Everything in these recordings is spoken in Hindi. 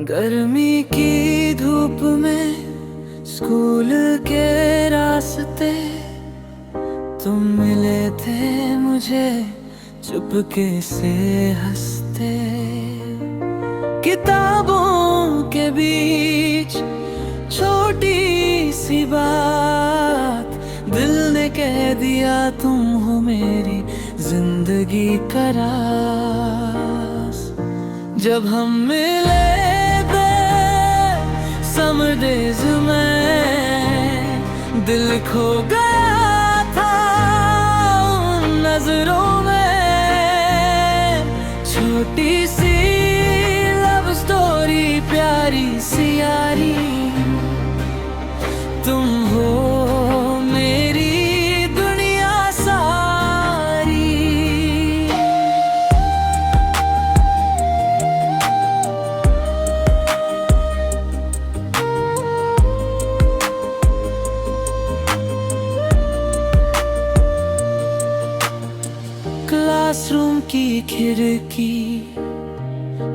गर्मी की धूप में स्कूल के रास्ते तुम मिले थे मुझे चुपके से हंसते। किताबों के बीच छोटी सी बात दिल ने कह दिया तुम हो मेरी जिंदगी का राज। जब हम मिले समर डेज में दिल खो गया था उन नजरों में। छोटी सी लव स्टोरी प्यारी सी यारी तुम हो मेरी दुनिया सारी। क्लासरूम की खिड़की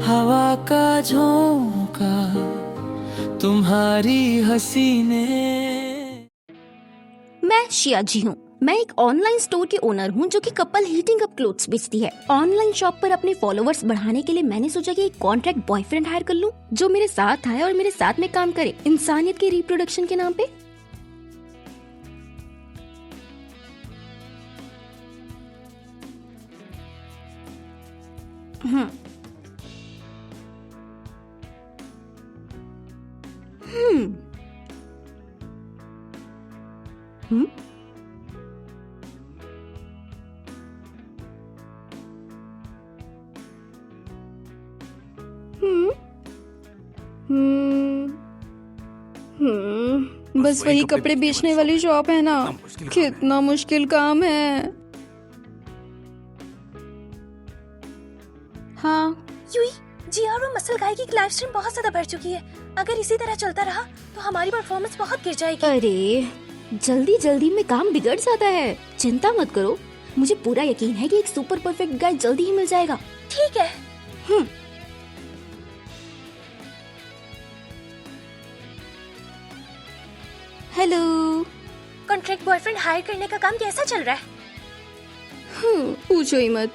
हवा का झोंका तुम्हारी हंसी ने। मैं शिया जी हूँ। मैं एक ऑनलाइन स्टोर की ओनर हूँ जो कि कपल हीटिंग अप क्लोथ्स बेचती है। ऑनलाइन शॉप पर अपने फॉलोवर्स बढ़ाने के लिए मैंने सोचा कि एक कॉन्ट्रैक्ट बॉयफ्रेंड हायर कर लूँ जो मेरे साथ आए और मेरे साथ में काम करे इंसानियत के रिप्रोडक्शन के नाम पे। हम्म हम्म हम्म हम्म बस वही कपड़े बेचने वाली शॉप है ना। कितना मुश्किल काम है। हाँ यूई, जीआर और मसल गाय की लाइव स्ट्रीम बहुत ज्यादा बढ़ चुकी है। अगर इसी तरह चलता रहा तो हमारी परफॉर्मेंस बहुत गिर जाएगी। अरे जल्दी जल्दी में काम बिगड़ जाता है। चिंता मत करो, मुझे पूरा यकीन है कि एक सुपर परफेक्ट गाय जल्दी ही मिल जाएगा। ठीक है। हेलो। कॉन्ट्रैक्ट बॉयफ्रेंड हायर करने का काम कैसा चल रहा है? पूछो ही मत।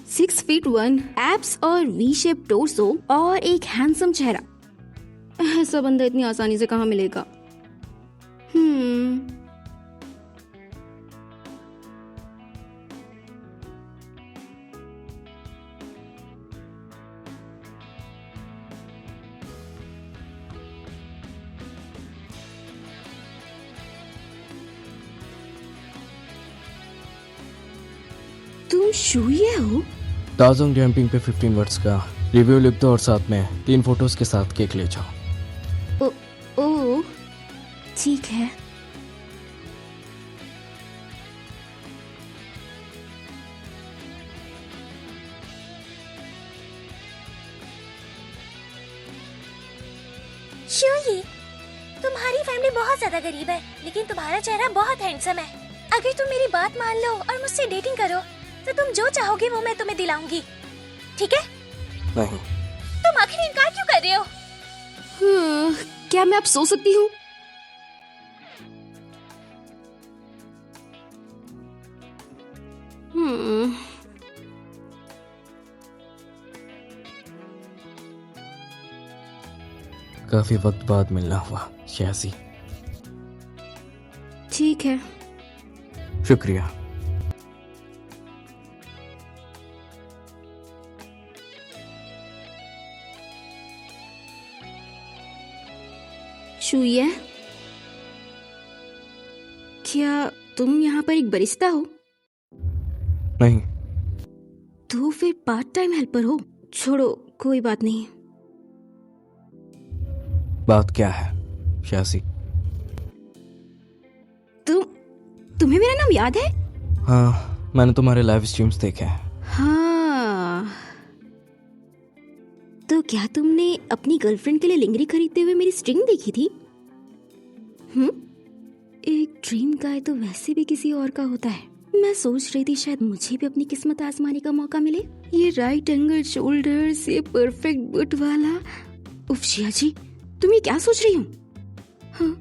6'1", एब्स और वी शेप टोर्सो और एक हैंडसम चेहरा। ऐसा बंदा इतनी आसानी से कहाँ मिलेगा? तुम शुये हो? दाजोंग जंपिंग पे 15 वर्ड्स का रिव्यू लिख दो और साथ में 3 फोटोज के साथ केक ले जाओ। ओ ठीक है। शुई, तुम्हारी फैमिली बहुत ज्यादा गरीब है लेकिन तुम्हारा चेहरा बहुत हैंडसम है। अगर तुम मेरी बात मान लो और मुझसे डेटिंग करो तो तुम जो चाहोगे वो मैं तुम्हें दिलाऊंगी। ठीक है? नहीं। तुम आखिर इनकार क्यों कर रहे हो? क्या मैं अब सो सकती हूँ? काफी वक्त बाद मिलना हुआ शहसी। ठीक है। शुक्रिया। शुये, क्या तुम यहाँ पर एक बरिस्ता हो? नहीं। तो फिर पार्ट टाइम हेल्पर हो? छोड़ो, कोई बात नहीं। बात क्या है शहसी? तुम्हें मेरा नाम याद है? हाँ, मैंने तुम्हारे लाइव स्ट्रीम्स देखे हैं। हाँ, तो क्या तुमने अपनी गर्लफ्रेंड के लिए लिंगरी खरीदते हुए मेरी स्ट्रिंग देखी थी? एक ड्रीम गाय तो वैसे भी किसी और का होता है। मैं सोच रही थी शायद मुझे भी अपनी किस्मत आजमाने का मौका मिले। ये राइट एंगल शोल्डर से परफेक्ट बुट वाला। उफ जिया जी, तुम ये क्या सोच रही हो? हाँ,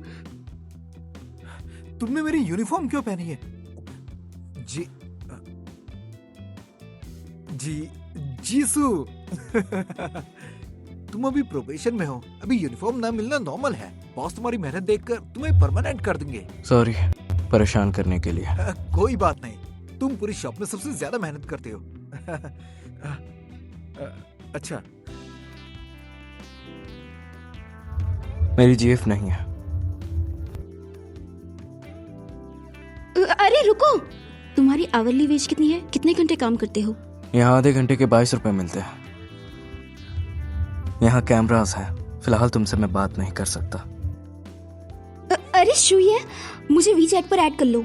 तुमने मेरी यूनिफॉर्म क्यों पहनी है? जी जी जीसू तुम अभी प्रोबेशन में हो, अभी यूनिफॉर्म ना मिलना नॉर्मल है। बॉस तुम्हारी मेहनत देखकर तुम्हें परमानेंट कर देंगे। सॉरी परेशान करने के लिए। कोई बात नहीं, तुम पूरी शॉप में सबसे ज्यादा मेहनत करते हो। अच्छा, मेरी जीएफ नहीं है। अरे रुको, तुम्हारी आवरली वेज कितनी है? कितने घंटे काम करते हो? यहाँ आधे घंटे के 22 रुपए मिलते हैं। यहाँ कैमरास है, फिलहाल तुमसे मैं बात नहीं कर सकता। अरे शुये, मुझे वीचैट पर ऐड कर लो।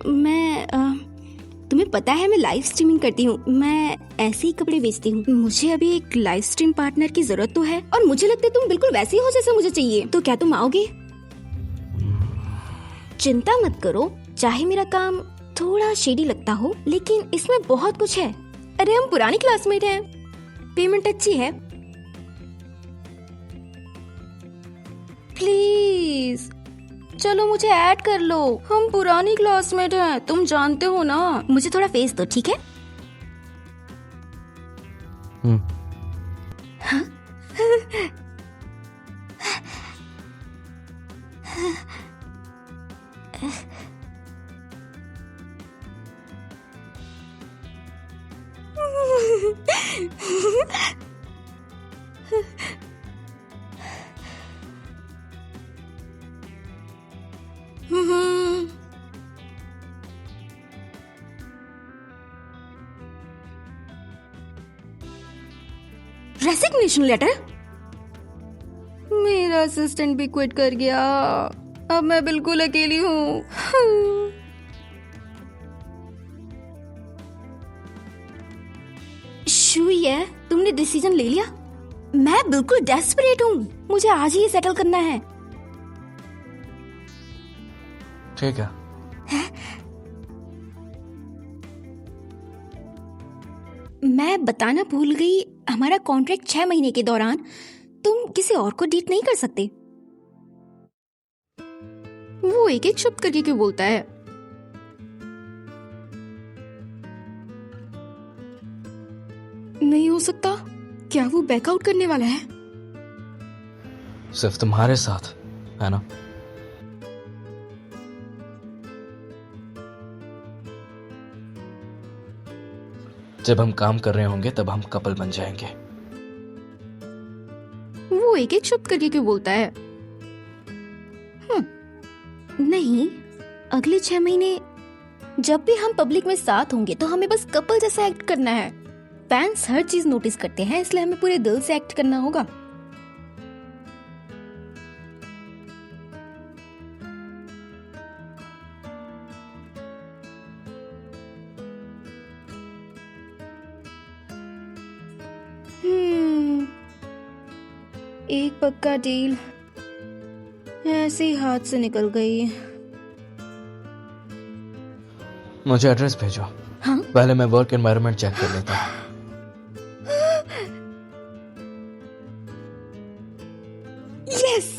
मैं तुम्हें पता है मैं लाइव स्ट्रीमिंग करती हूँ। मैं ऐसे ही कपड़े बेचती हूँ। मुझे अभी एक लाइव स्ट्रीम पार्टनर की जरूरत तो है, और मुझे लगता है तुम बिल्कुल वैसे ही हो जैसा मुझे चाहिए। तो क्या तुम आओगे? चिंता मत करो, चाहे मेरा काम थोड़ा शेडी लगता हो, लेकिन इसमें बहुत कुछ है। अरे हम पुरानी क्लासमेट हैं, पेमेंट अच्छी है। प्लीज चलो मुझे ऐड कर लो, हम पुरानी क्लासमेट हैं, तुम जानते हो ना। मुझे थोड़ा फेस दो, ठीक है? हाँ? Resignation letter? मेरा असिस्टेंट भी क्विट कर गया, अब मैं बिल्कुल अकेली हूँ। शुये, तुमने डिसीजन ले लिया? मैं बिल्कुल डेस्परेट हूँ, मुझे आज ही ये सेटल करना है। ठीक है। मैं बताना भूल गई, हमारा कॉन्ट्रैक्ट 6 महीने के दौरान तुम किसी और को डेट नहीं कर सकते। वो एक एक शब्द करके क्यों बोलता है? नहीं हो सकता, क्या वो बैकआउट करने वाला है? सिर्फ तुम्हारे साथ है ना? जब हम काम कर रहे होंगे तब हम कपल बन जाएंगे। वो एक एक शब्द करके क्यों बोलता है? नहीं, अगले 6 महीने जब भी हम पब्लिक में साथ होंगे तो हमें बस कपल जैसा एक्ट करना है। फैंस हर चीज नोटिस करते हैं, इसलिए हमें पूरे दिल से एक्ट करना होगा। एक पक्का डील ऐसे ही हाथ से निकल गई। मुझे एड्रेस भेजो। हाँ? पहले मैं वर्क एनवायरनमेंट चेक कर लेता हूँ। यस।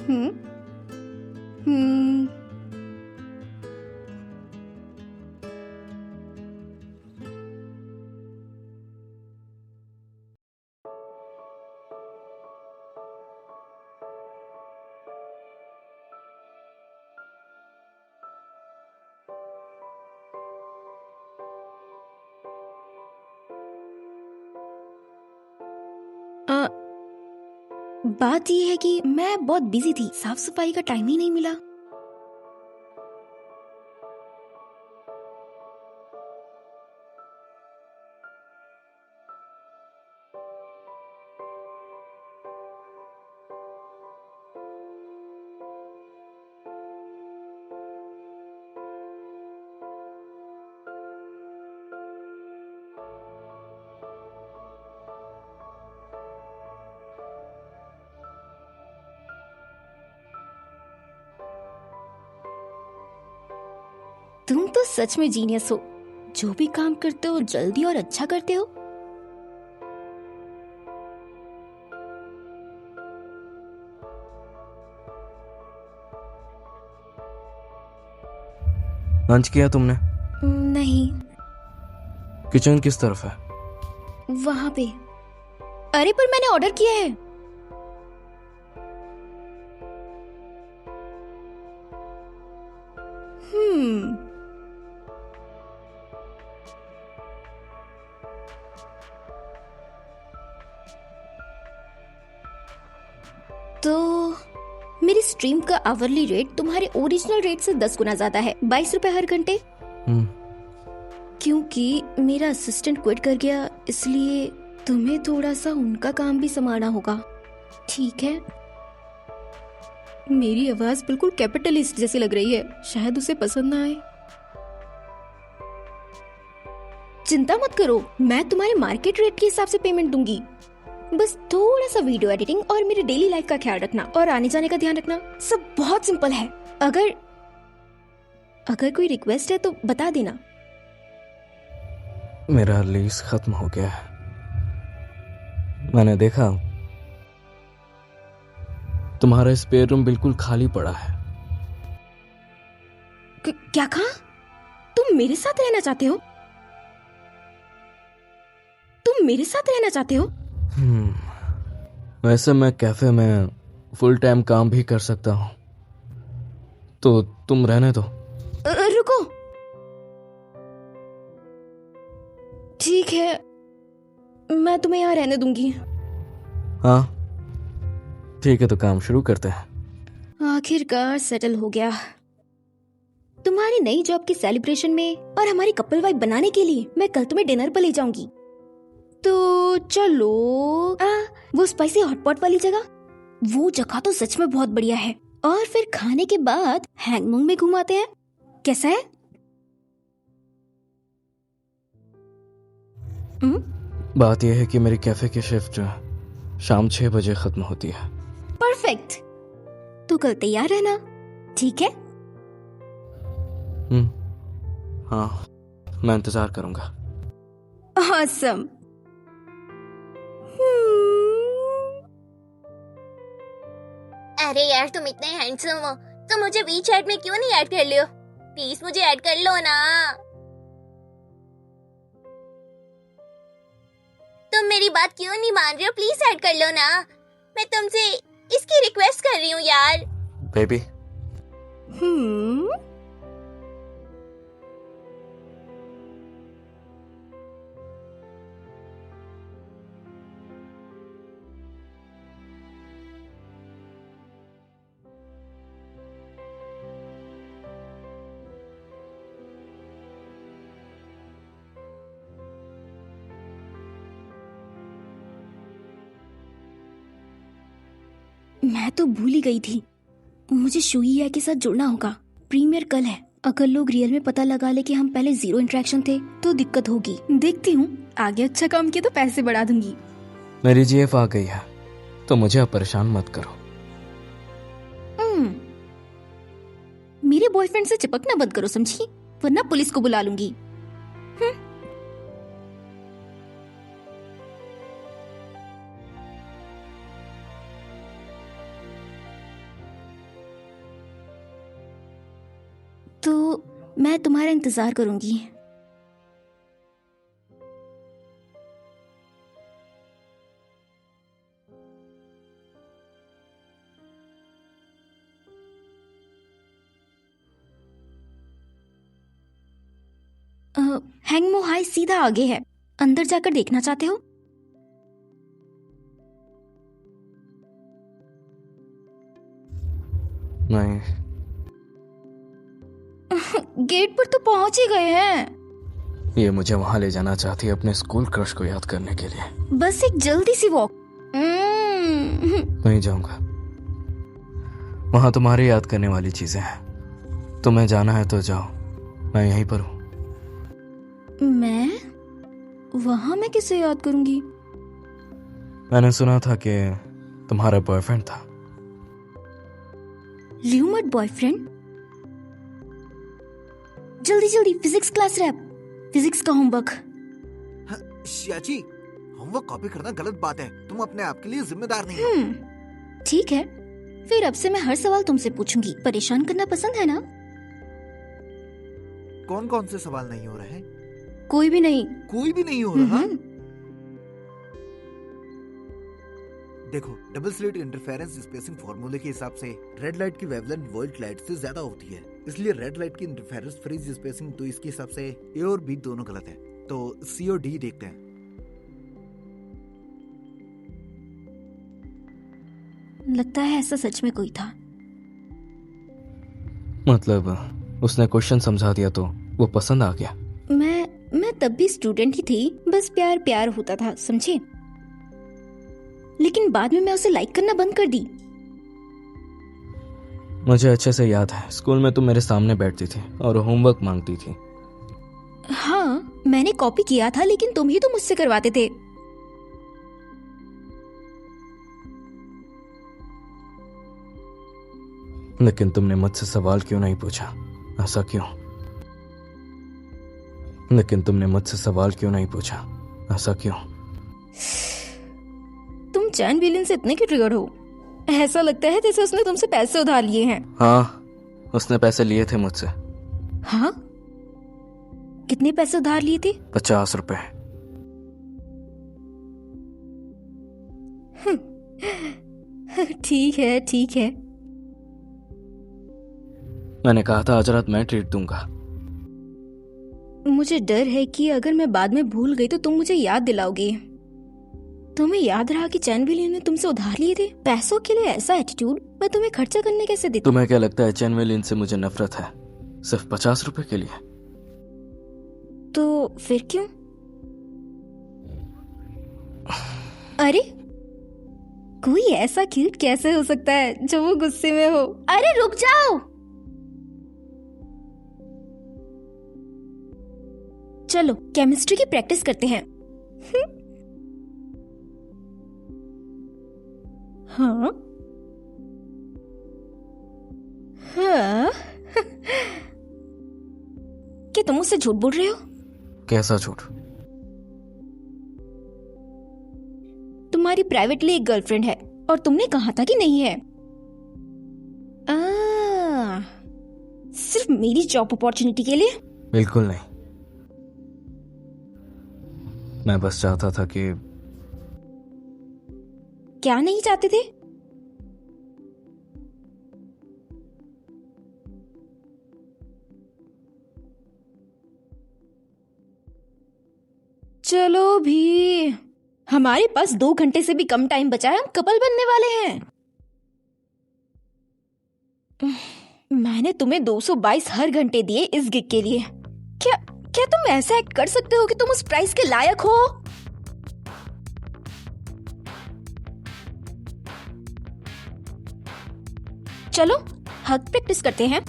हम्म हम्म बात ये है कि मैं बहुत बिजी थी, साफ सफाई का टाइम ही नहीं मिला। तुम तो सच में जीनियस हो। जो भी काम करते हो जल्दी और अच्छा करते हो। लंच किया तुमने? नहीं, किचन किस तरफ है? वहां पे। अरे पर मैंने ऑर्डर किया है। तो मेरी स्ट्रीम का आवरली रेट तुम्हारे ओरिजिनल रेट से 10 गुना ज्यादा है, 22 रुपए हर घंटे। हम्म, क्योंकि मेरा असिस्टेंट क्विट कर गया, इसलिए तुम्हें थोड़ा सा उनका काम भी संभालना होगा, ठीक है? मेरी आवाज बिल्कुल कैपिटलिस्ट जैसी लग रही है, शायद उसे पसंद ना आए। चिंता मत करो, मैं तुम्हारे मार्केट रेट के हिसाब से पेमेंट दूंगी। बस थोड़ा सा वीडियो एडिटिंग और मेरी डेली लाइफ का ख्याल रखना और आने जाने का ध्यान रखना, सब बहुत सिंपल है। अगर कोई रिक्वेस्ट है तो बता देना। मेरा लीज खत्म हो गया है। मैंने देखा तुम्हारा स्पेयर रूम बिल्कुल खाली पड़ा है। क्या कहा? तुम मेरे साथ रहना चाहते हो? तुम मेरे साथ रहना चाहते हो? वैसे मैं कैफे में फुल टाइम काम भी कर सकता हूँ, तो तुम रहने दो। रुको, ठीक है, मैं तुम्हें यहाँ रहने दूंगी। हाँ ठीक है, तो काम शुरू करते हैं। आखिरकार सेटल हो गया। तुम्हारी नई जॉब की सेलिब्रेशन में और हमारी कपल वाइब बनाने के लिए मैं कल तुम्हें डिनर पर ले जाऊंगी। तो चलो वो स्पाइसी हॉटपॉट वाली जगह, वो जगह तो सच में बहुत बढ़िया है। और फिर खाने के बाद हैंगमोंग में घुमाते हैं, कैसा है? बात यह है कि मेरी कैफे की शिफ्ट शाम 6 बजे खत्म होती है। परफेक्ट, तो कल तैयार रहना, ठीक है? हाँ, मैं इंतजार करूंगा। ऑसम। अरे यार, तुम इतने हैंडसम हो, तो मुझे वीचैट में क्यों नहीं ऐड कर लियो? प्लीज मुझे ऐड कर लो ना। तुम मेरी बात क्यों नहीं मान रहे हो? प्लीज ऐड कर लो ना। मैं तुमसे इसकी रिक्वेस्ट कर रही हूँ यार। बेबी, मैं तो भूल ही गई थी, मुझे शुइया के साथ जुड़ना होगा। प्रीमियर कल है, अगर लोग रियल में पता लगा ले कि हम पहले 0 इंटरेक्शन थे तो दिक्कत होगी। देखती हूँ, आगे अच्छा काम किया तो पैसे बढ़ा दूंगी। मेरी जीएफ आ गई है, तो मुझे अब परेशान मत करो। मेरे बॉयफ्रेंड से चिपकना बंद करो, समझी? वरना पुलिस को बुला लूंगी। तो मैं तुम्हारा इंतजार करूंगी। हैंगमो हाई सीधा आगे है, अंदर जाकर देखना चाहते हो? नहीं, गेट पर तो पहुंच ही गए हैं। ये मुझे वहां ले जाना चाहती है अपने स्कूल क्रश को याद करने के लिए। बस एक जल्दी सी वॉक। नहीं जाऊंगा, वहां तुम्हारी याद करने वाली चीजें हैं। तुम्हें जाना है तो जाओ, मैं यहीं पर हूं। वहां मैं किसे याद करूंगी? मैंने सुना था कि तुम्हारा बॉयफ्रेंड था। ल्यूमट बॉयफ्रेंड? जल्दी जल्दी फिजिक्स क्लास रैप, फिजिक्स का होमवर्क। शियाची, होमवर्क कॉपी करना गलत बात है। तुम अपने आप के लिए जिम्मेदार नहीं हो। ठीक है, फिर अब से मैं हर सवाल तुमसे पूछूंगी। परेशान करना पसंद है ना? कौन कौन से सवाल नहीं हो रहे हैं? कोई भी नहीं। कोई भी नहीं हो रहा। हम्म। देखो, डबल स्लिट इंटरफेरेंस स्पेसिंग फार्मूले के हिसाब से रेड लाइट की वेवलेंथ वाइट लाइट से ज्यादा होती है, इसलिए रेड लाइट की इंटरफेरेंस फ्रीज स्पेसिंग तो इसके हिसाब से ए और बी दोनों गलत है। तो सी और डी देखते हैं। लगता है ऐसा सच में कोई था। मतलब उसने क्वेश्चन समझा दिया तो वो पसंद आ गया। मैं तब भी स्टूडेंट ही थी, बस प्यार प्यार होता था, समझे? लेकिन बाद में मैं उसे लाइक करना बंद कर दी। मुझे अच्छे से याद है, स्कूल में तुम मेरे सामने बैठती थी और होमवर्क मांगती थी। हाँ, मैंने कॉपी किया था, लेकिन तुम ही तो मुझसे करवाते थे। लेकिन तुमने मुझसे सवाल क्यों नहीं पूछा? ऐसा क्यों? लेकिन तुमने मुझसे सवाल क्यों नहीं पूछा? ऐसा क्यों? तुम चैन विलियन से इतने क्यों ट्रिगर हो? ऐसा लगता है जैसे उसने तुमसे पैसे उधार लिए हैं। हाँ, उसने पैसे लिए थे मुझसे। हाँ? कितने पैसे उधार लिए थे? 50 रुपए। ठीक है, ठीक है। मैंने कहा था आज रात मैं ट्रीट दूंगा। मुझे डर है कि अगर मैं बाद में भूल गई तो तुम मुझे याद दिलाओगे। तुम्हें याद रहा कि चैन विलियन ने तुमसे उधार लिए थे? पैसों के लिए ऐसा एटीट्यूड मैं तुम्हें खर्चा करने कैसे देती? तुम्हें क्या लगता है चैन विलियन से मुझे नफरत है सिर्फ 50 रुपए के लिए? तो फिर क्यों? अरे, कोई ऐसा क्यूट कैसे हो सकता है जो वो गुस्से में हो? अरे रुक जाओ! चलो केमिस्ट्री की प्रैक्टिस करते हैं। हाँ हाँ। क्या तुम मुझसे झूठ बोल रहे हो? कैसा झूठ? तुम्हारी प्राइवेटली एक गर्लफ्रेंड है और तुमने कहा था कि नहीं है। सिर्फ मेरी जॉब अपॉर्चुनिटी के लिए? बिल्कुल नहीं, मैं बस चाहता था कि क्या नहीं चाहते थे? चलो भी, हमारे पास 2 घंटे से भी कम टाइम बचा है, हम कपल बनने वाले हैं। मैंने तुम्हें 222 हर घंटे दिए इस गिग के लिए। क्या तुम ऐसा एक्ट कर सकते हो कि तुम उस प्राइस के लायक हो? चलो हग प्रैक्टिस करते हैं।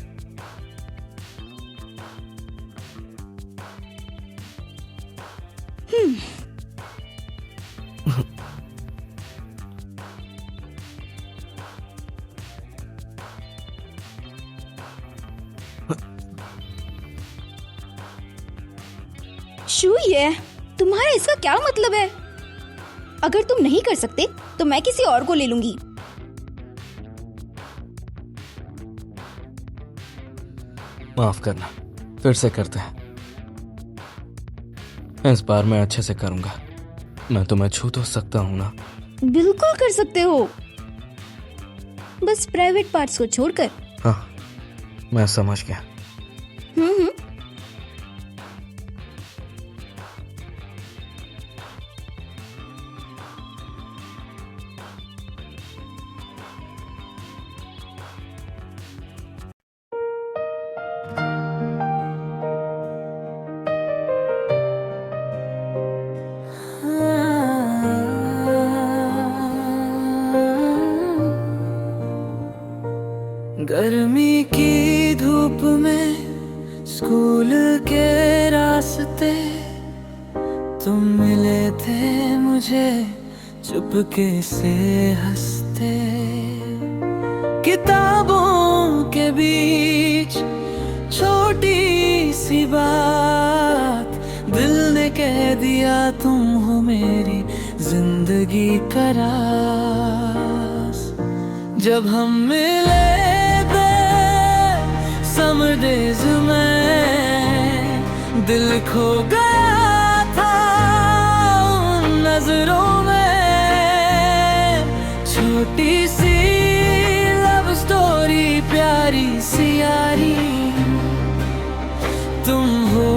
शू, ये तुम्हारा इसका क्या मतलब है? अगर तुम नहीं कर सकते तो मैं किसी और को ले लूंगी। माफ करना, फिर से करते हैं। इस बार मैं अच्छे से करूंगा। मैं तुम्हें छू तो सकता हूं ना? बिल्कुल कर सकते हो, बस प्राइवेट पार्ट्स को छोड़कर। हाँ, मैं समझ गया। हम्म। गर्मी की धूप में स्कूल के रास्ते तुम मिले थे मुझे चुपके से हंसते, किताबों के बीच छोटी सी बात दिल ने कह दिया, तुम हो मेरी जिंदगी का राज। जब हम मिले थे समर डेज में, दिल खो गया था उन नजरों में। छोटी सी लव स्टोरी, प्यारी सी यारी, तुम हो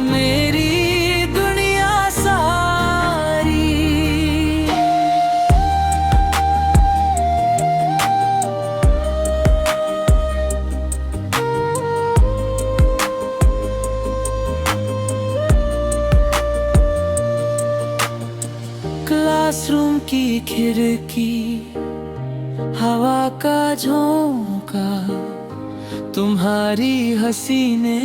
मेरी दुनिया सारी। क्लासरूम की खिड़की, हवा का झोंका, तुम्हारी हंसी ने